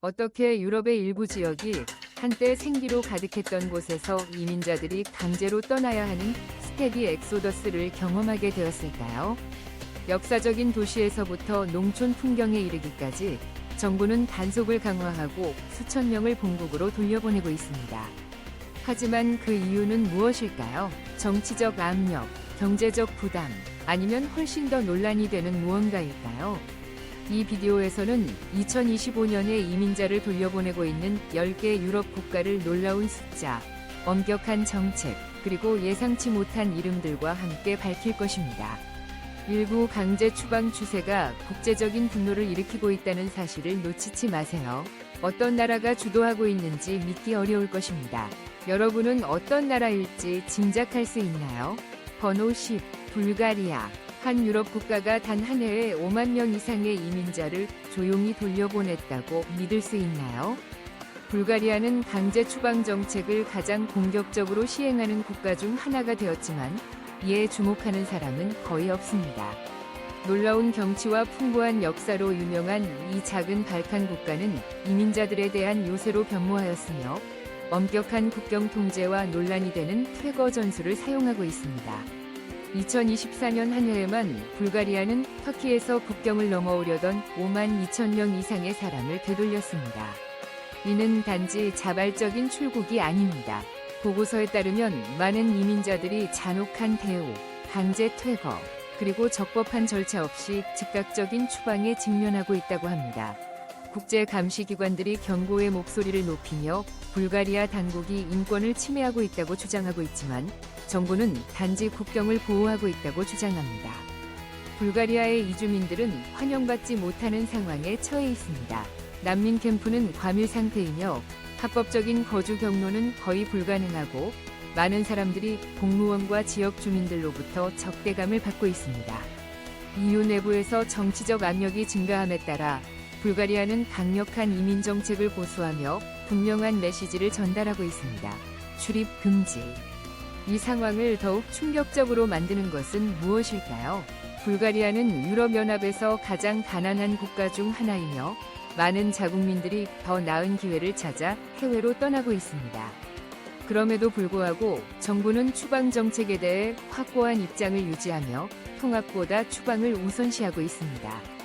어떻게 유럽의 일부 지역이 한때 생기로 가득했던 곳에서 이민자들이 강제로 떠나야 하는 스테디 엑소더스를 경험하게 되었을까요? 역사적인 도시에서부터 농촌 풍경에 이르기까지 정부는 단속을 강화하고 수천 명을 본국으로 돌려보내고 있습니다. 하지만 그 이유는 무엇일까요? 정치적 압력, 경제적 부담, 아니면 훨씬 더 논란이 되는 무언가일까요? 이 비디오에서는 2025년에 이민자를 돌려보내고 있는 10개 유럽 국가를 놀라운 숫자, 엄격한 정책, 그리고 예상치 못한 이름들과 함께 밝힐 것입니다. 일부 강제 추방 추세가 국제적인 분노를 일으키고 있다는 사실을 놓치지 마세요. 어떤 나라가 주도하고 있는지 믿기 어려울 것입니다. 여러분은 어떤 나라일지 짐작할 수 있나요? 번호 10. 불가리아. 한 유럽 국가가 단 한 해에 5만 명 이상의 이민자를 조용히 돌려보냈다고 믿을 수 있나요? 불가리아는 강제 추방 정책을 가장 공격적으로 시행하는 국가 중 하나가 되었지만 이에 주목하는 사람은 거의 없습니다. 놀라운 경치와 풍부한 역사로 유명한 이 작은 발칸 국가는 이민자들에 대한 요새로 변모하였으며 엄격한 국경 통제와 논란이 되는 퇴거 전술을 사용하고 있습니다. 2024년 한 해에만 불가리아는 터키에서 국경을 넘어오려던 5만 2천 명 이상의 사람을 되돌렸습니다. 이는 단지 자발적인 출국이 아닙니다. 보고서에 따르면 많은 이민자들이 잔혹한 대우, 강제 퇴거, 그리고 적법한 절차 없이 즉각적인 추방에 직면하고 있다고 합니다. 국제 감시기관들이 경고의 목소리를 높이며 불가리아 당국이 인권을 침해하고 있다고 주장하고 있지만 정부는 단지 국경을 보호하고 있다고 주장합니다. 불가리아의 이주민들은 환영받지 못하는 상황에 처해 있습니다. 난민 캠프는 과밀 상태이며 합법적인 거주 경로는 거의 불가능하고 많은 사람들이 공무원과 지역 주민들로부터 적대감을 받고 있습니다. EU 내부에서 정치적 압력이 증가함에 따라 불가리아는 강력한 이민 정책을 고수하며 분명한 메시지를 전달하고 있습니다. 출입 금지. 이 상황을 더욱 충격적으로 만드는 것은 무엇일까요? 불가리아는 유럽연합에서 가장 가난한 국가 중 하나이며 많은 자국민들이 더 나은 기회를 찾아 해외로 떠나고 있습니다. 그럼에도 불구하고 정부는 추방 정책에 대해 확고한 입장을 유지하며 통합보다 추방을 우선시하고 있습니다.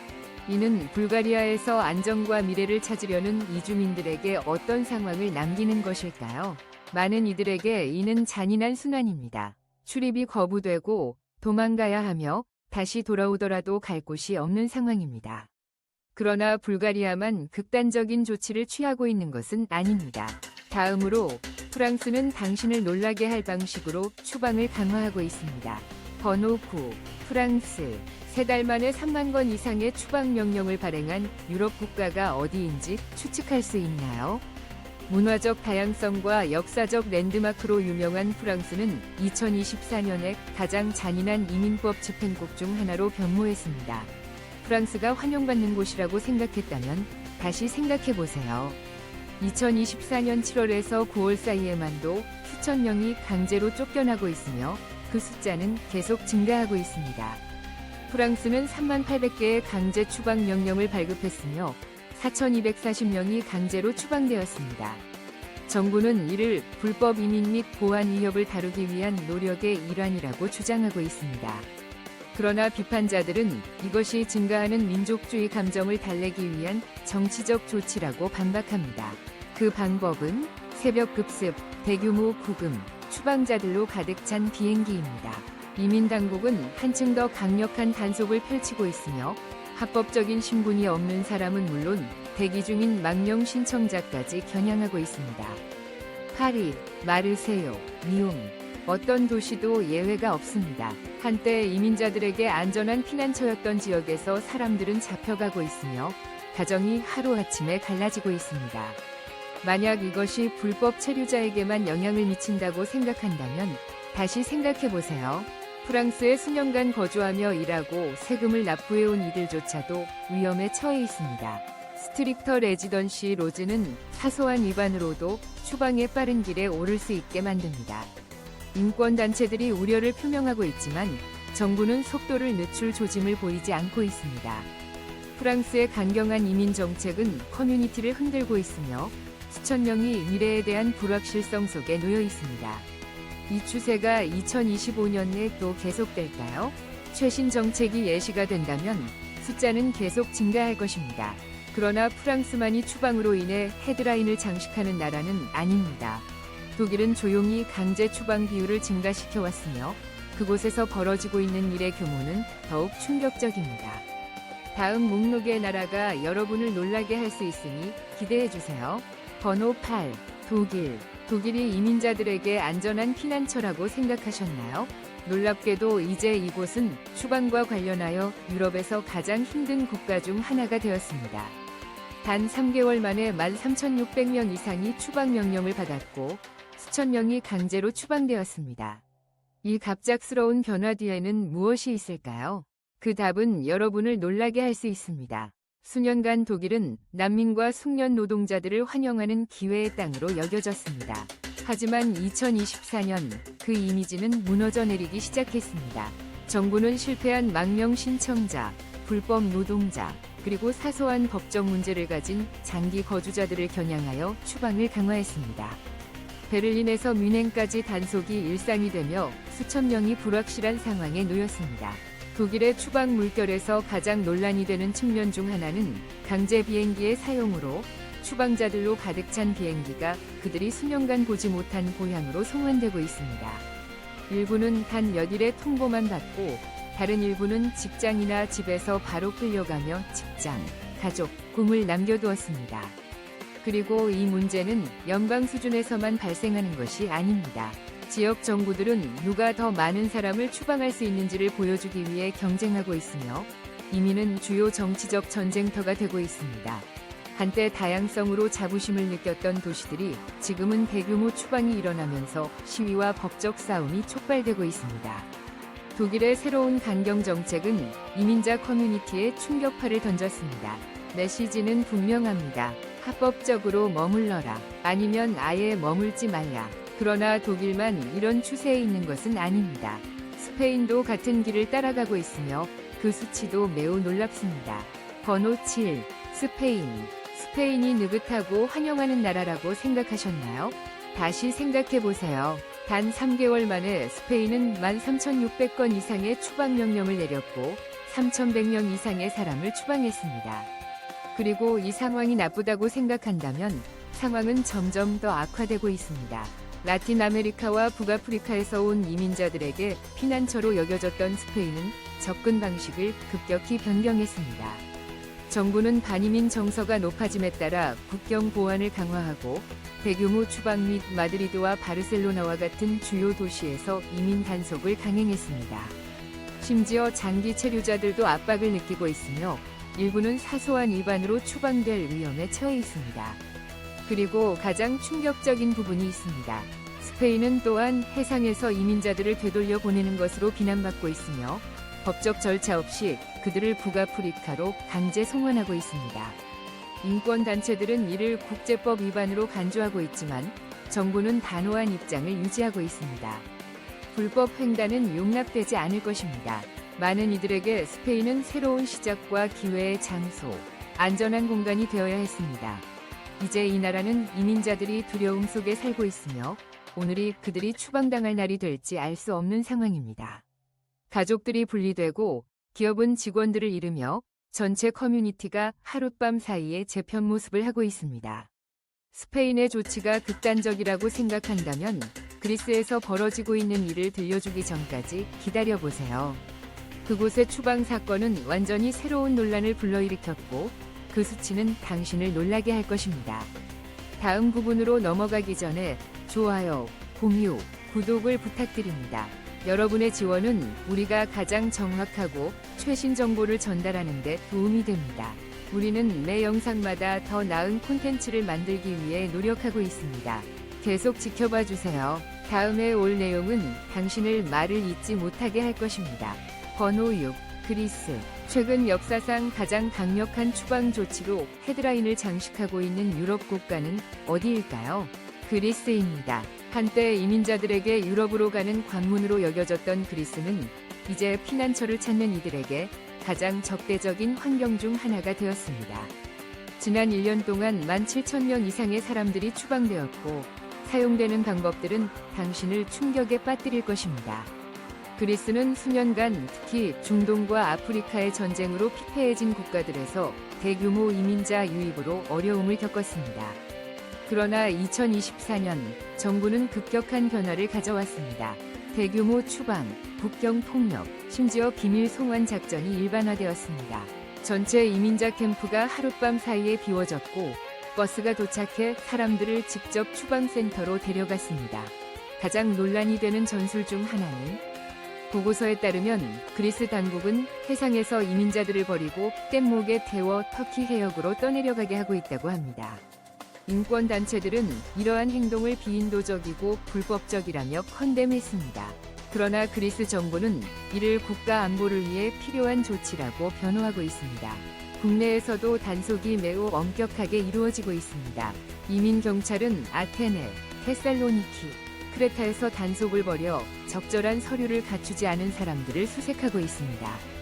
이는 불가리아에서 안정과 미래를 찾으려는 이주민들에게 어떤 상황을 남기는 것일까요? 많은 이들에게 이는 잔인한 순환입니다. 출입이 거부되고 도망가야 하며 다시 돌아오더라도 갈 곳이 없는 상황입니다. 그러나 불가리아만 극단적인 조치를 취하고 있는 것은 아닙니다. 다음으로 프랑스는 당신을 놀라게 할 방식으로 추방을 강화하고 있습니다. 번호 9. 프랑스. 3달 만에 3만 건 이상의 추방 명령을 발행한 유럽 국가가 어디인지 추측할 수 있나요? 문화적 다양성과 역사적 랜드마크로 유명한 프랑스는 2024년에 가장 잔인한 이민법 집행국 중 하나로 변모했습니다. 프랑스가 환영받는 곳이라고 생각했다면 다시 생각해보세요. 2024년 7월에서 9월 사이에만도 수천 명이 강제로 쫓겨나고 있으며 그 숫자는 계속 증가하고 있습니다. 프랑스는 3만 800개의 강제 추방 명령을 발급했으며 4,240명이 강제로 추방되었습니다. 정부는 이를 불법 이민 및 보안 위협을 다루기 위한 노력의 일환이라고 주장하고 있습니다. 그러나 비판자들은 이것이 증가하는 민족주의 감정을 달래기 위한 정치적 조치라고 반박합니다. 그 방법은 새벽 급습, 대규모 구금, 추방자들로 가득 찬 비행기입니다. 이민 당국은 한층 더 강력한 단속을 펼치고 있으며 합법적인 신분이 없는 사람은 물론 대기 중인 망명 신청자까지 겨냥하고 있습니다. 파리, 마르세유, 리옹, 어떤 도시도 예외가 없습니다. 한때 이민자들에게 안전한 피난처였던 지역에서 사람들은 잡혀가고 있으며 가정이 하루아침에 갈라지고 있습니다. 만약 이것이 불법 체류자에게만 영향을 미친다고 생각한다면 다시 생각해보세요. 프랑스에 수년간 거주하며 일하고 세금을 납부해온 이들조차도 위험에 처해 있습니다. 스트릭터 레지던시 로즈는 사소한 위반으로도 추방의 빠른 길에 오를 수 있게 만듭니다. 인권단체들이 우려를 표명하고 있지만 정부는 속도를 늦출 조짐을 보이지 않고 있습니다. 프랑스의 강경한 이민 정책은 커뮤니티를 흔들고 있으며 수천 명이 미래에 대한 불확실성 속에 놓여 있습니다. 이 추세가 2025년에 또 계속될까요? 최신 정책이 예시가 된다면 숫자는 계속 증가할 것입니다. 그러나 프랑스만이 추방으로 인해 헤드라인을 장식하는 나라는 아닙니다. 독일은 조용히 강제 추방 비율을 증가시켜 왔으며 그곳에서 벌어지고 있는 일의 규모는 더욱 충격적입니다. 다음 목록의 나라가 여러분을 놀라게 할 수 있으니 기대해 주세요. 번호 8. 독일. 독일이 이민자들에게 안전한 피난처라고 생각하셨나요? 놀랍게도 이제 이곳은 추방과 관련하여 유럽에서 가장 힘든 국가 중 하나가 되었습니다. 단 3개월 만에 13,600명 이상이 추방 명령을 받았고 수천 명이 강제로 추방되었습니다. 이 갑작스러운 변화 뒤에는 무엇이 있을까요? 그 답은 여러분을 놀라게 할 수 있습니다. 수년간 독일은 난민과 숙련 노동자들을 환영하는 기회의 땅으로 여겨졌습니다. 하지만 2024년 그 이미지는 무너져 내리기 시작했습니다. 정부는 실패한 망명 신청자, 불법 노동자, 그리고 사소한 법적 문제를 가진 장기 거주자들을 겨냥하여 추방을 강화했습니다. 베를린에서 뮌헨까지 단속이 일상이 되며 수천 명이 불확실한 상황에 놓였습니다. 독일의 추방 물결에서 가장 논란이 되는 측면 중 하나는 강제 비행기의 사용으로 추방자들로 가득 찬 비행기가 그들이 수년간 보지 못한 고향으로 송환되고 있습니다. 일부는 단 몇 일의 통보만 받고 다른 일부는 직장이나 집에서 바로 끌려가며 직장, 가족, 꿈을 남겨두었습니다. 그리고 이 문제는 연방 수준에서만 발생하는 것이 아닙니다. 지역 정부들은 누가 더 많은 사람을 추방할 수 있는지를 보여주기 위해 경쟁하고 있으며 이민은 주요 정치적 전쟁터가 되고 있습니다. 한때 다양성으로 자부심을 느꼈던 도시들이 지금은 대규모 추방이 일어나면서 시위와 법적 싸움이 촉발되고 있습니다. 독일의 새로운 강경 정책은 이민자 커뮤니티에 충격파를 던졌습니다. 메시지는 분명합니다. 합법적으로 머물러라. 아니면 아예 머물지 말라. 그러나 독일만 이런 추세에 있는 것은 아닙니다. 스페인도 같은 길을 따라가고 있으며 그 수치도 매우 놀랍습니다. 번호 7. 스페인. 스페인이 느긋하고 환영하는 나라라고 생각하셨나요? 다시 생각해보세요. 단 3개월 만에 스페인은 13,600건 이상의 추방 명령을 내렸고 3,100명 이상의 사람을 추방했습니다. 그리고 이 상황이 나쁘다고 생각한다면 상황은 점점 더 악화되고 있습니다. 라틴 아메리카와 북아프리카에서 온 이민자들에게 피난처로 여겨졌던 스페인은 접근 방식을 급격히 변경했습니다. 정부는 반이민 정서가 높아짐에 따라 국경 보안을 강화하고 대규모 추방 및 마드리드와 바르셀로나와 같은 주요 도시에서 이민 단속을 강행했습니다. 심지어 장기 체류자들도 압박을 느끼고 있으며 일부는 사소한 위반으로 추방될 위험에 처해 있습니다. 그리고 가장 충격적인 부분이 있습니다. 스페인은 또한 해상에서 이민자들을 되돌려 보내는 것으로 비난받고 있으며 법적 절차 없이 그들을 북아프리카로 강제 송환하고 있습니다. 인권단체들은 이를 국제법 위반으로 간주하고 있지만 정부는 단호한 입장을 유지하고 있습니다. 불법 횡단은 용납되지 않을 것입니다. 많은 이들에게 스페인은 새로운 시작과 기회의 장소, 안전한 공간이 되어야 했습니다. 이제 이 나라는 이민자들이 두려움 속에 살고 있으며 오늘이 그들이 추방당할 날이 될지 알 수 없는 상황입니다. 가족들이 분리되고 기업은 직원들을 잃으며 전체 커뮤니티가 하룻밤 사이에 재편 모습을 하고 있습니다. 스페인의 조치가 극단적이라고 생각한다면 그리스에서 벌어지고 있는 일을 들려주기 전까지 기다려보세요. 그곳의 추방 사건은 완전히 새로운 논란을 불러일으켰고 그 수치는 당신을 놀라게 할 것입니다. 다음 부분으로 넘어가기 전에 좋아요, 공유, 구독을 부탁드립니다. 여러분의 지원은 우리가 가장 정확하고 최신 정보를 전달하는 데 도움이 됩니다. 우리는 매 영상마다 더 나은 콘텐츠를 만들기 위해 노력하고 있습니다. 계속 지켜봐 주세요. 다음에 올 내용은 당신을 말을 잇지 못하게 할 것입니다. 번호 6. 그리스. 최근 역사상 가장 강력한 추방 조치로 헤드라인을 장식하고 있는 유럽 국가는 어디일까요? 그리스입니다. 한때 이민자들에게 유럽으로 가는 관문으로 여겨졌던 그리스는 이제 피난처를 찾는 이들에게 가장 적대적인 환경 중 하나가 되었습니다. 지난 1년 동안 17,000명 이상의 사람들이 추방되었고 사용되는 방법들은 당신을 충격에 빠뜨릴 것입니다. 그리스는 수년간 특히 중동과 아프리카의 전쟁으로 피폐해진 국가들에서 대규모 이민자 유입으로 어려움을 겪었습니다. 그러나 2024년 정부는 급격한 변화를 가져왔습니다. 대규모 추방, 국경 폭력, 심지어 비밀 송환 작전이 일반화되었습니다. 전체 이민자 캠프가 하룻밤 사이에 비워졌고 버스가 도착해 사람들을 직접 추방센터로 데려갔습니다. 가장 논란이 되는 전술 중 하나는 보고서에 따르면 그리스 당국은 해상에서 이민자들을 버리고 뗏목에 태워 터키 해역으로 떠내려가게 하고 있다고 합니다. 인권단체들은 이러한 행동을 비인도적이고 불법적이라며 컨뎀했습니다. 그러나 그리스 정부는 이를 국가 안보를 위해 필요한 조치라고 변호하고 있습니다. 국내에서도 단속이 매우 엄격하게 이루어지고 있습니다. 이민경찰은 아테네, 테살로니키, 크레타에서 단속을 벌여 적절한 서류를 갖추지 않은 사람들을 수색하고 있습니다.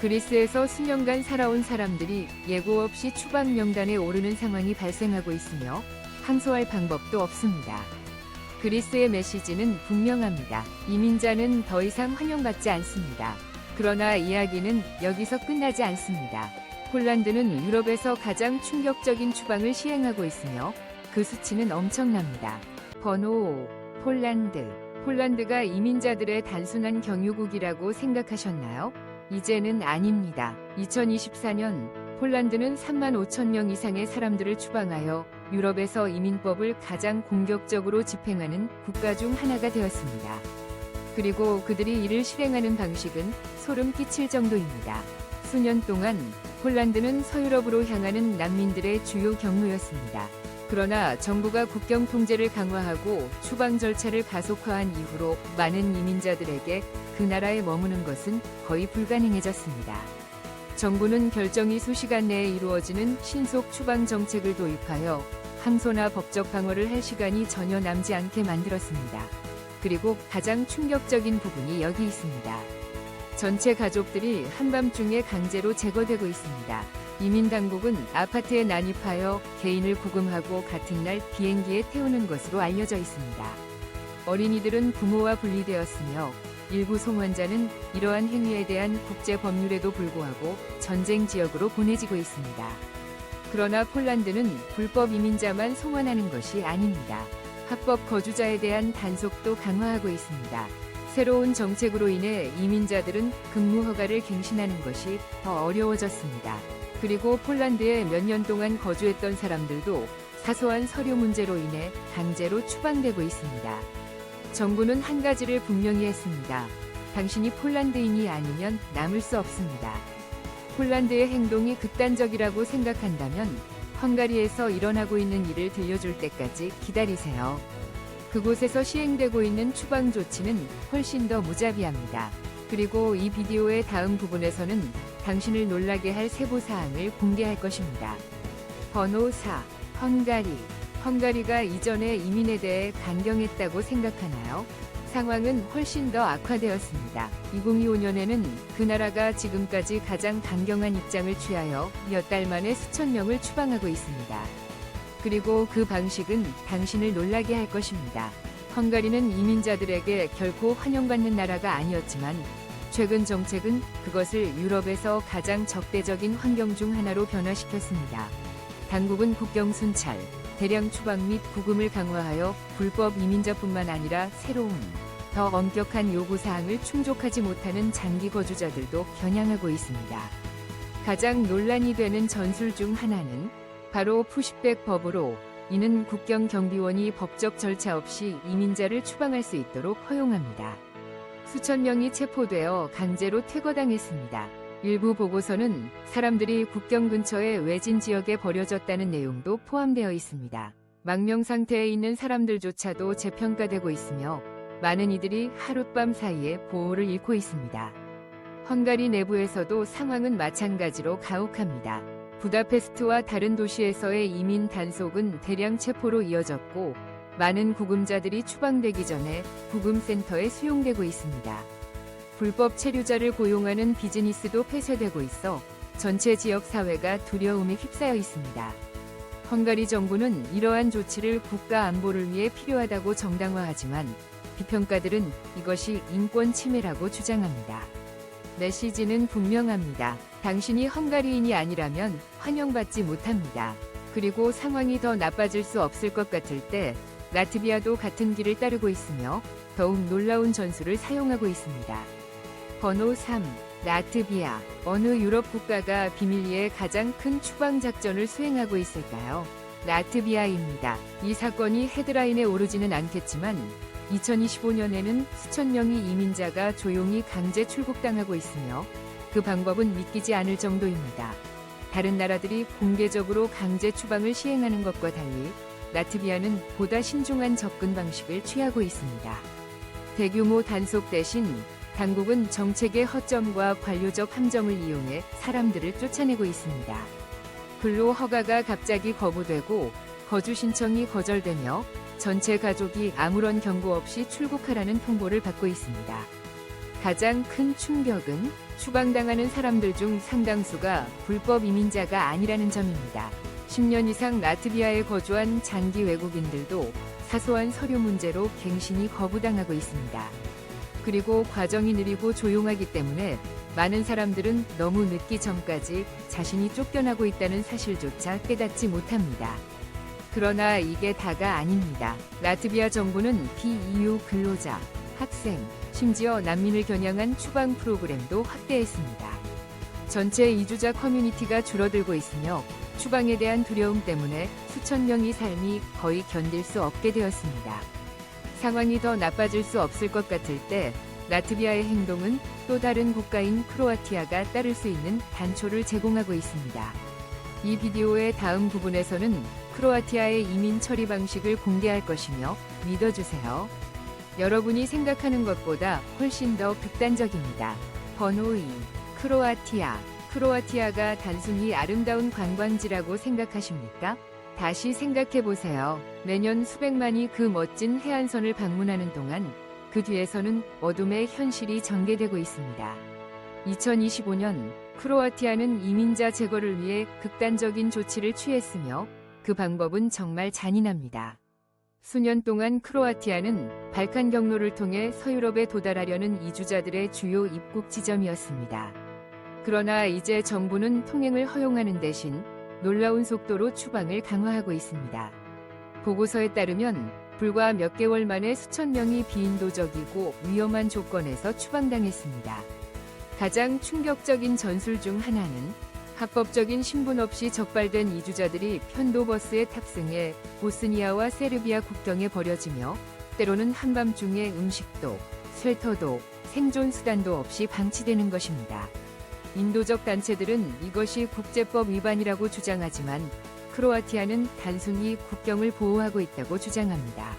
그리스에서 수년간 살아온 사람들이 예고 없이 추방 명단에 오르는 상황이 발생하고 있으며 항소할 방법도 없습니다. 그리스의 메시지는 분명합니다. 이민자는 더 이상 환영받지 않습니다. 그러나 이야기는 여기서 끝나지 않습니다. 폴란드는 유럽에서 가장 충격적인 추방을 시행하고 있으며 그 수치는 엄청납니다. 번호 5. 폴란드. 폴란드가 이민자들의 단순한 경유국이라고 생각하셨나요? 이제는 아닙니다. 2024년 폴란드는 35,000명 이상의 사람들을 추방하여 유럽에서 이민법을 가장 공격적으로 집행하는 국가 중 하나가 되었습니다. 그리고 그들이 이를 실행하는 방식은 소름 끼칠 정도입니다. 수년 동안 폴란드는 서유럽으로 향하는 난민들의 주요 경로였습니다. 그러나 정부가 국경 통제를 강화하고 추방 절차를 가속화한 이후로 많은 이민자들에게 그 나라에 머무는 것은 거의 불가능해졌습니다. 정부는 결정이 수시간 내에 이루어지는 신속 추방 정책을 도입하여 항소나 법적 방어를 할 시간이 전혀 남지 않게 만들었습니다. 그리고 가장 충격적인 부분이 여기 있습니다. 전체 가족들이 한밤중에 강제로 제거되고 있습니다. 이민당국은 아파트에 난입하여 개인을 구금하고 같은 날 비행기에 태우는 것으로 알려져 있습니다. 어린이들은 부모와 분리되었으며 일부 송환자는 이러한 행위에 대한 국제 법률에도 불구하고 전쟁 지역으로 보내지고 있습니다. 그러나 폴란드는 불법 이민자만 송환하는 것이 아닙니다. 합법 거주자에 대한 단속도 강화하고 있습니다. 새로운 정책으로 인해 이민자들은 근무 허가를 갱신하는 것이 더 어려워졌습니다. 그리고 폴란드에 몇 년 동안 거주했던 사람들도 사소한 서류 문제로 인해 강제로 추방되고 있습니다. 정부는 한 가지를 분명히 했습니다. 당신이 폴란드인이 아니면 남을 수 없습니다. 폴란드의 행동이 극단적이라고 생각한다면 헝가리에서 일어나고 있는 일을 들려줄 때까지 기다리세요. 그곳에서 시행되고 있는 추방 조치는 훨씬 더 무자비합니다. 그리고 이 비디오의 다음 부분에서는 당신을 놀라게 할 세부 사항을 공개할 것입니다. 번호 4. 헝가리. 헝가리가 이전에 이민에 대해 강경했다고 생각하나요? 상황은 훨씬 더 악화되었습니다. 2025년에는 그 나라가 지금까지 가장 강경한 입장을 취하여 몇 달 만에 수천 명을 추방하고 있습니다. 그리고 그 방식은 당신을 놀라게 할 것입니다. 헝가리는 이민자들에게 결코 환영받는 나라가 아니었지만 최근 정책은 그것을 유럽에서 가장 적대적인 환경 중 하나로 변화시켰습니다. 당국은 국경 순찰, 대량 추방 및 구금을 강화하여 불법 이민자뿐만 아니라 새로운, 더 엄격한 요구사항을 충족하지 못하는 장기 거주자들도 겨냥하고 있습니다. 가장 논란이 되는 전술 중 하나는 바로 푸시백 법으로 이는 국경 경비원이 법적 절차 없이 이민자를 추방할 수 있도록 허용합니다. 수천 명이 체포되어 강제로 퇴거당했습니다. 일부 보고서는 사람들이 국경 근처의 외진 지역에 버려졌다는 내용도 포함되어 있습니다. 망명 상태에 있는 사람들조차도 재평가되고 있으며 많은 이들이 하룻밤 사이에 보호를 잃고 있습니다. 헝가리 내부에서도 상황은 마찬가지로 가혹합니다. 부다페스트와 다른 도시에서의 이민 단속은 대량 체포로 이어졌고 많은 구금자들이 추방되기 전에 구금센터에 수용되고 있습니다. 불법 체류자를 고용하는 비즈니스도 폐쇄되고 있어 전체 지역 사회가 두려움에 휩싸여 있습니다. 헝가리 정부는 이러한 조치를 국가 안보를 위해 필요하다고 정당화하지만 비평가들은 이것이 인권 침해라고 주장합니다. 메시지는 분명합니다. 당신이 헝가리인이 아니라면 환영받지 못합니다. 그리고 상황이 더 나빠질 수 없을 것 같을 때 라트비아도 같은 길을 따르고 있으며 더욱 놀라운 전술을 사용하고 있습니다. 번호 3. 라트비아. 어느 유럽 국가가 비밀리에 가장 큰 추방 작전을 수행하고 있을까요? 라트비아입니다. 이 사건이 헤드라인에 오르지는 않겠지만 2025년에는 수천 명의 이민자가 조용히 강제 출국당하고 있으며 그 방법은 믿기지 않을 정도입니다. 다른 나라들이 공개적으로 강제 추방을 시행하는 것과 달리 라트비아는 보다 신중한 접근 방식을 취하고 있습니다. 대규모 단속 대신 당국은 정책의 허점과 관료적 함정을 이용해 사람들을 쫓아내고 있습니다. 근로 허가가 갑자기 거부되고 거주 신청이 거절되며 전체 가족이 아무런 경고 없이 출국하라는 통보를 받고 있습니다. 가장 큰 충격은 추방당하는 사람들 중 상당수가 불법 이민자가 아니라는 점입니다. 10년 이상 라트비아에 거주한 장기 외국인들도 사소한 서류 문제로 갱신이 거부당하고 있습니다. 그리고 과정이 느리고 조용하기 때문에 많은 사람들은 너무 늦기 전까지 자신이 쫓겨나고 있다는 사실조차 깨닫지 못합니다. 그러나 이게 다가 아닙니다. 라트비아 정부는 비EU 근로자, 학생, 심지어 난민을 겨냥한 추방 프로그램도 확대했습니다. 전체 이주자 커뮤니티가 줄어들고 있으며 추방에 대한 두려움 때문에 수천 명의 삶이 거의 견딜 수 없게 되었습니다. 상황이 더 나빠질 수 없을 것 같을 때 라트비아의 행동은 또 다른 국가인 크로아티아가 따를 수 있는 단초를 제공하고 있습니다. 이 비디오의 다음 부분에서는 크로아티아의 이민 처리 방식을 공개할 것이며 믿어주세요. 여러분이 생각하는 것보다 훨씬 더 극단적입니다. 번호 2. 크로아티아. 크로아티아가 단순히 아름다운 관광지라고 생각하십니까? 다시 생각해보세요. 매년 수백만이 그 멋진 해안선을 방문하는 동안 그 뒤에서는 어둠의 현실이 전개되고 있습니다. 2025년 크로아티아는 이민자 제거를 위해 극단적인 조치를 취했으며 그 방법은 정말 잔인합니다. 수년 동안 크로아티아는 발칸 경로를 통해 서유럽에 도달하려는 이주자들의 주요 입국 지점이었습니다. 그러나 이제 정부는 통행을 허용하는 대신 놀라운 속도로 추방을 강화하고 있습니다. 보고서에 따르면 불과 몇 개월 만에 수천 명이 비인도적이고 위험한 조건에서 추방당했습니다. 가장 충격적인 전술 중 하나는 합법적인 신분 없이 적발된 이주자들이 편도버스에 탑승해 보스니아와 세르비아 국경에 버려지며 때로는 한밤중에 음식도, 쉘터도, 생존 수단도 없이 방치되는 것입니다. 인도적 단체들은 이것이 국제법 위반이라고 주장하지만 크로아티아는 단순히 국경을 보호하고 있다고 주장합니다.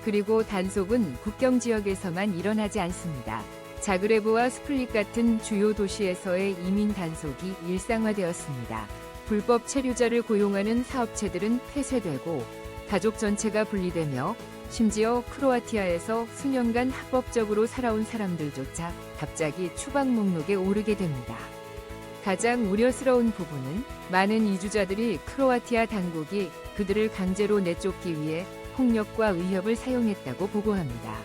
그리고 단속은 국경 지역에서만 일어나지 않습니다. 자그레브와 스플릿 같은 주요 도시에서의 이민 단속이 일상화되었습니다. 불법 체류자를 고용하는 사업체들은 폐쇄되고 가족 전체가 분리되며 심지어 크로아티아에서 수년간 합법적으로 살아온 사람들조차 갑자기 추방 목록에 오르게 됩니다. 가장 우려스러운 부분은 많은 이주자들이 크로아티아 당국이 그들을 강제로 내쫓기 위해 폭력과 위협을 사용했다고 보고합니다.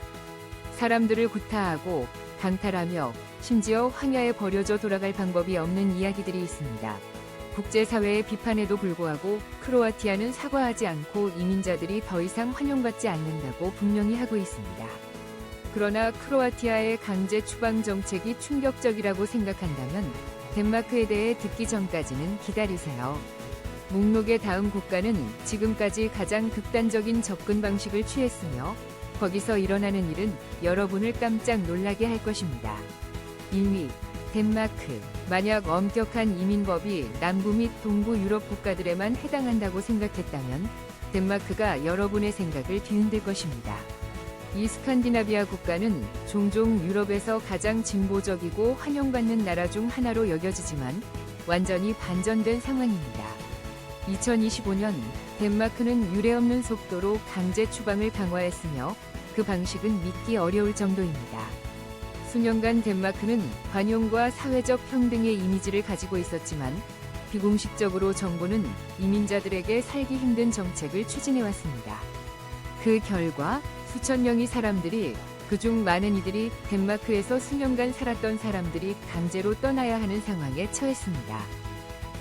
사람들을 구타하고 강탈하며 심지어 황야에 버려져 돌아갈 방법이 없는 이야기들이 있습니다. 국제사회의 비판에도 불구하고 크로아티아는 사과하지 않고 이민자들이 더 이상 환영받지 않는다고 분명히 하고 있습니다. 그러나 크로아티아의 강제 추방 정책이 충격적이라고 생각한다면 덴마크에 대해 듣기 전까지는 기다리세요. 목록의 다음 국가는 지금까지 가장 극단적인 접근 방식을 취했으며 거기서 일어나는 일은 여러분을 깜짝 놀라게 할 것입니다. 1위, 덴마크. 만약 엄격한 이민법이 남부 및 동부 유럽 국가들에만 해당한다고 생각했다면 덴마크가 여러분의 생각을 뒤흔들 것입니다. 이 스칸디나비아 국가는 종종 유럽에서 가장 진보적이고 환영받는 나라 중 하나로 여겨지지만 완전히 반전된 상황입니다. 2025년 덴마크는 유례없는 속도로 강제 추방을 강화했으며 그 방식은 믿기 어려울 정도입니다. 수년간 덴마크는 관용과 사회적 평등의 이미지를 가지고 있었지만 비공식적으로 정부는 이민자들에게 살기 힘든 정책을 추진해왔습니다. 그 결과 수천 명의 사람들이, 그중 많은 이들이 덴마크에서 수년간 살았던 사람들이 강제로 떠나야 하는 상황에 처했습니다.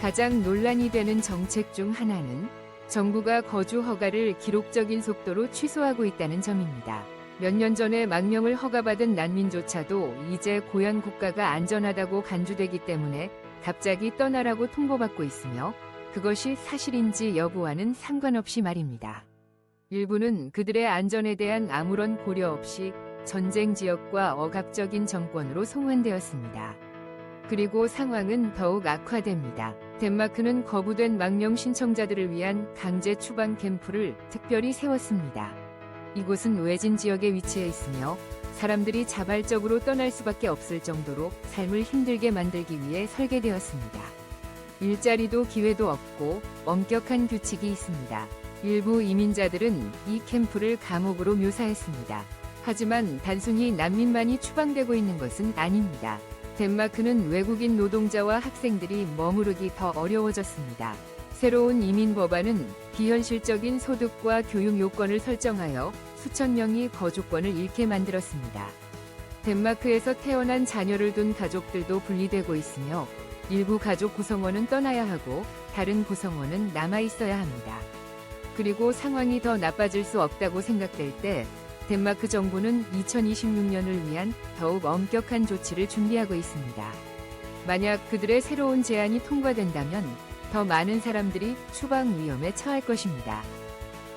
가장 논란이 되는 정책 중 하나는 정부가 거주 허가를 기록적인 속도로 취소하고 있다는 점입니다. 몇 년 전에 망명을 허가받은 난민조차도 이제 고향 국가가 안전하다고 간주되기 때문에 갑자기 떠나라고 통보받고 있으며 그것이 사실인지 여부와는 상관없이 말입니다. 일부는 그들의 안전에 대한 아무런 고려 없이 전쟁 지역과 억압적인 정권으로 송환되었습니다. 그리고 상황은 더욱 악화됩니다. 덴마크는 거부된 망명 신청자들을 위한 강제 추방 캠프를 특별히 세웠습니다. 이곳은 외진 지역에 위치해 있으며 사람들이 자발적으로 떠날 수밖에 없을 정도로 삶을 힘들게 만들기 위해 설계되었습니다. 일자리도 기회도 없고 엄격한 규칙이 있습니다. 일부 이민자들은 이 캠프를 감옥으로 묘사했습니다. 하지만 단순히 난민만이 추방되고 있는 것은 아닙니다. 덴마크는 외국인 노동자와 학생들이 머무르기 더 어려워졌습니다. 새로운 이민 법안은 비현실적인 소득과 교육 요건을 설정하여 수천 명이 거주권을 잃게 만들었습니다. 덴마크에서 태어난 자녀를 둔 가족들도 분리되고 있으며 일부 가족 구성원은 떠나야 하고 다른 구성원은 남아 있어야 합니다. 그리고 상황이 더 나빠질 수 없다고 생각될 때 덴마크 정부는 2026년을 위한 더욱 엄격한 조치를 준비하고 있습니다. 만약 그들의 새로운 제안이 통과된다면 더 많은 사람들이 추방 위험에 처할 것입니다.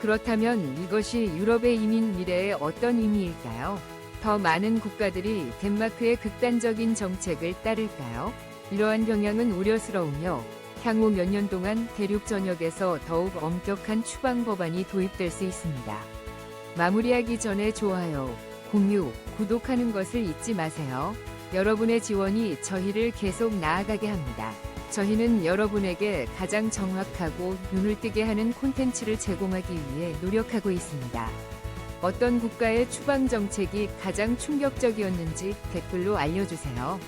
그렇다면 이것이 유럽의 이민 미래에 어떤 의미일까요? 더 많은 국가들이 덴마크의 극단적인 정책을 따를까요? 이러한 경향은 우려스러우며 향후 몇 년 동안 대륙 전역에서 더욱 엄격한 추방 법안이 도입될 수 있습니다. 마무리하기 전에 좋아요, 공유, 구독하는 것을 잊지 마세요. 여러분의 지원이 저희를 계속 나아가게 합니다. 저희는 여러분에게 가장 정확하고 눈을 뜨게 하는 콘텐츠를 제공하기 위해 노력하고 있습니다. 어떤 국가의 추방 정책이 가장 충격적이었는지 댓글로 알려주세요.